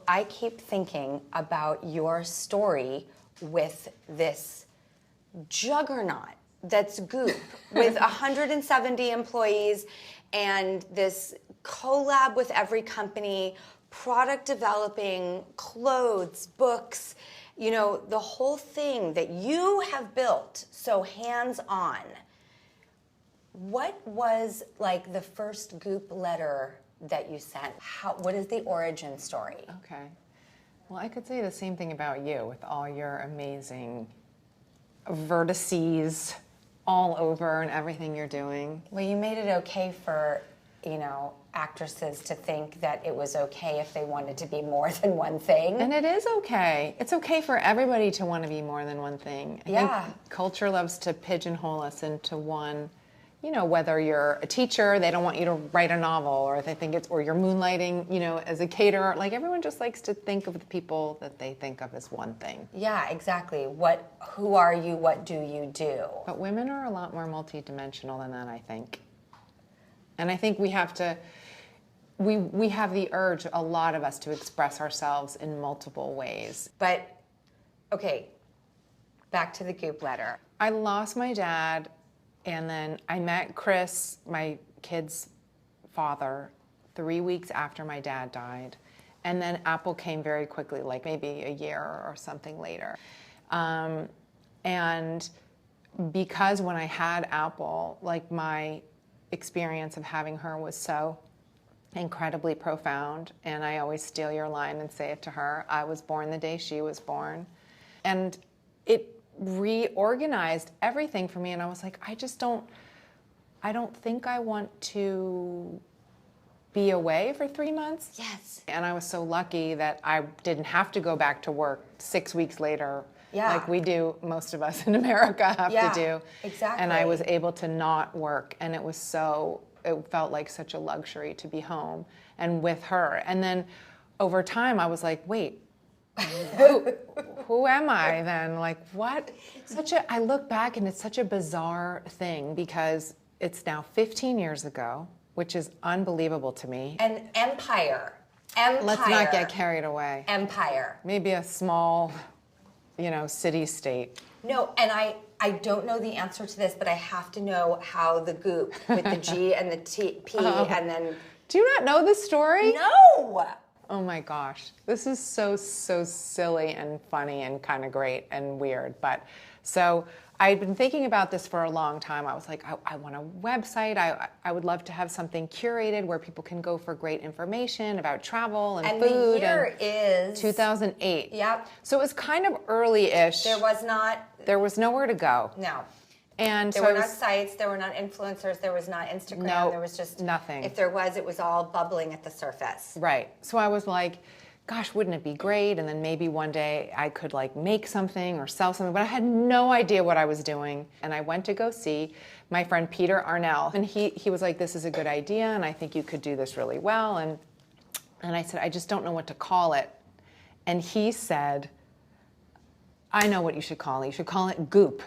I keep thinking about your story with this juggernaut that's Goop with 170 employees and this collab with every company, product developing, clothes, books, you know, the whole thing that you have built so hands-on. What was like the first Goop letter that you sent? What is the origin story? Okay. Well, I could say the same thing about you with all your amazing vertices all over and everything you're doing. Well, you made it okay for, you know, actresses to think that it was okay if they wanted to be more than one thing. And it is okay. It's okay for everybody to want to be more than one thing. I think culture loves to pigeonhole us into one. You know, whether you're a teacher, they don't want you to write a novel, or they think or you're moonlighting, you know, as a caterer. Like, everyone just likes to think of the people that they think of as one thing. Yeah, exactly. Who are you? What do you do? But women are a lot more multidimensional than that, I think. And I think we have to, we have the urge, a lot of us, to express ourselves in multiple ways. But, okay, back to the Goop letter. I lost my dad. And then I met Chris, my kid's father, 3 weeks after my dad died. And then Apple came very quickly, like maybe a year or something later. And because when I had Apple, like, my experience of having her was so incredibly profound. And I always steal your line and say it to her. I was born the day she was born. And it reorganized everything for me, and I was like, I don't think I want to be away for 3 months. Yes. And I was so lucky that I didn't have to go back to work 6 weeks later, like we do, most of us in America have to do. Exactly. And I was able to not work, and it felt like such a luxury to be home and with her. And then over time I was like, wait, who am I then? Like, what? I look back and it's such a bizarre thing, because it's now 15 years ago, which is unbelievable to me. An empire. Let's not get carried away. Empire. Maybe a small, you know, city-state. No, and I don't know the answer to this, but I have to know how the Goop with the G and the P and then... Do you not know this story? No! Oh my gosh, this is so silly and funny and kind of great and weird. But so I'd been thinking about this for a long time. I was like, I want a website. I would love to have something curated where people can go for great information about travel and food. And the year is 2008. Yep. So it was kind of early-ish. There was nowhere to go. No. And there were not sites, there were not influencers, there was not Instagram, there was just nothing. If there was, it was all bubbling at the surface. Right. So I was like, gosh, wouldn't it be great? And then maybe one day I could like make something or sell something, but I had no idea what I was doing. And I went to go see my friend Peter Arnell, and he was like, this is a good idea, and I think you could do this really well. And I said, I just don't know what to call it. And he said, I know what you should call it. You should call it Goop.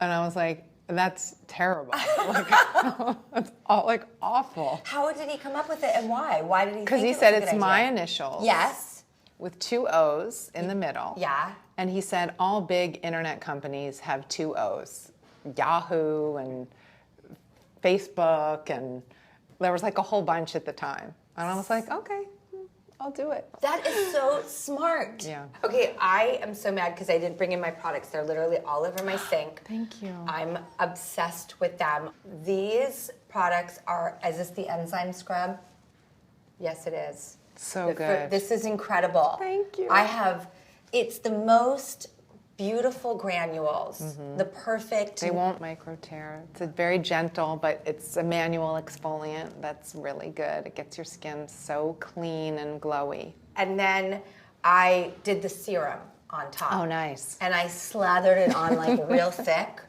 And I was like, that's terrible. Like, that's awful. How did he come up with it, and why? Why did he think it was a good idea? Because he said it's my initials. Yes. With 2 O's in the middle. Yeah. And he said all big internet companies have 2 O's. Yahoo and Facebook, and there was like a whole bunch at the time. And I was like, okay, I'll do it. That is so smart. Yeah. Okay, I am so mad because I didn't bring in my products. They're literally all over my sink. Thank you. I'm obsessed with them. These products is this the enzyme scrub? Yes, it is. So good. This is incredible. Thank you. It's the most beautiful granules, the perfect. They won't micro tear. It's a very gentle, but it's a manual exfoliant that's really good. It gets your skin so clean and glowy. And then I did the serum on top. Oh, nice. And I slathered it on like real thick.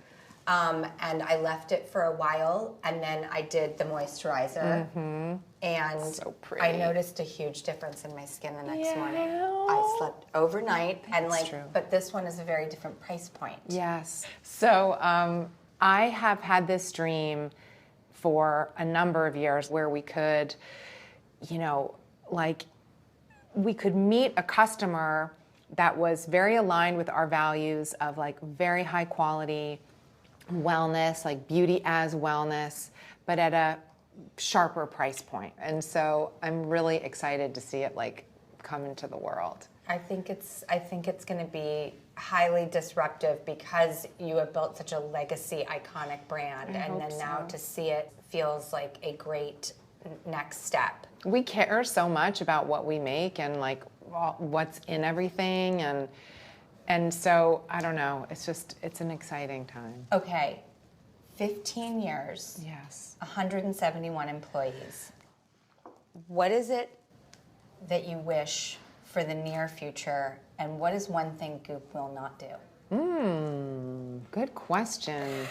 And I left it for a while, and then I did the moisturizer. Mm-hmm. And so pretty. I noticed a huge difference in my skin the next morning. I slept overnight, but this one is a very different price point. Yes. So I have had this dream for a number of years where we could, you know, like we could meet a customer that was very aligned with our values of like very high quality wellness, like beauty as wellness, but at a sharper price point. And so I'm really excited to see it like come into the world. I think it's going to be highly disruptive because you have built such a legacy, iconic brand, and then now to see it feels like a great next step. We care so much about what we make and like what's in everything, and so I don't know. It's an exciting time. Okay, 15 years. Yes. 171 employees. What is it that you wish for the near future, and what is one thing Goop will not do? Good question.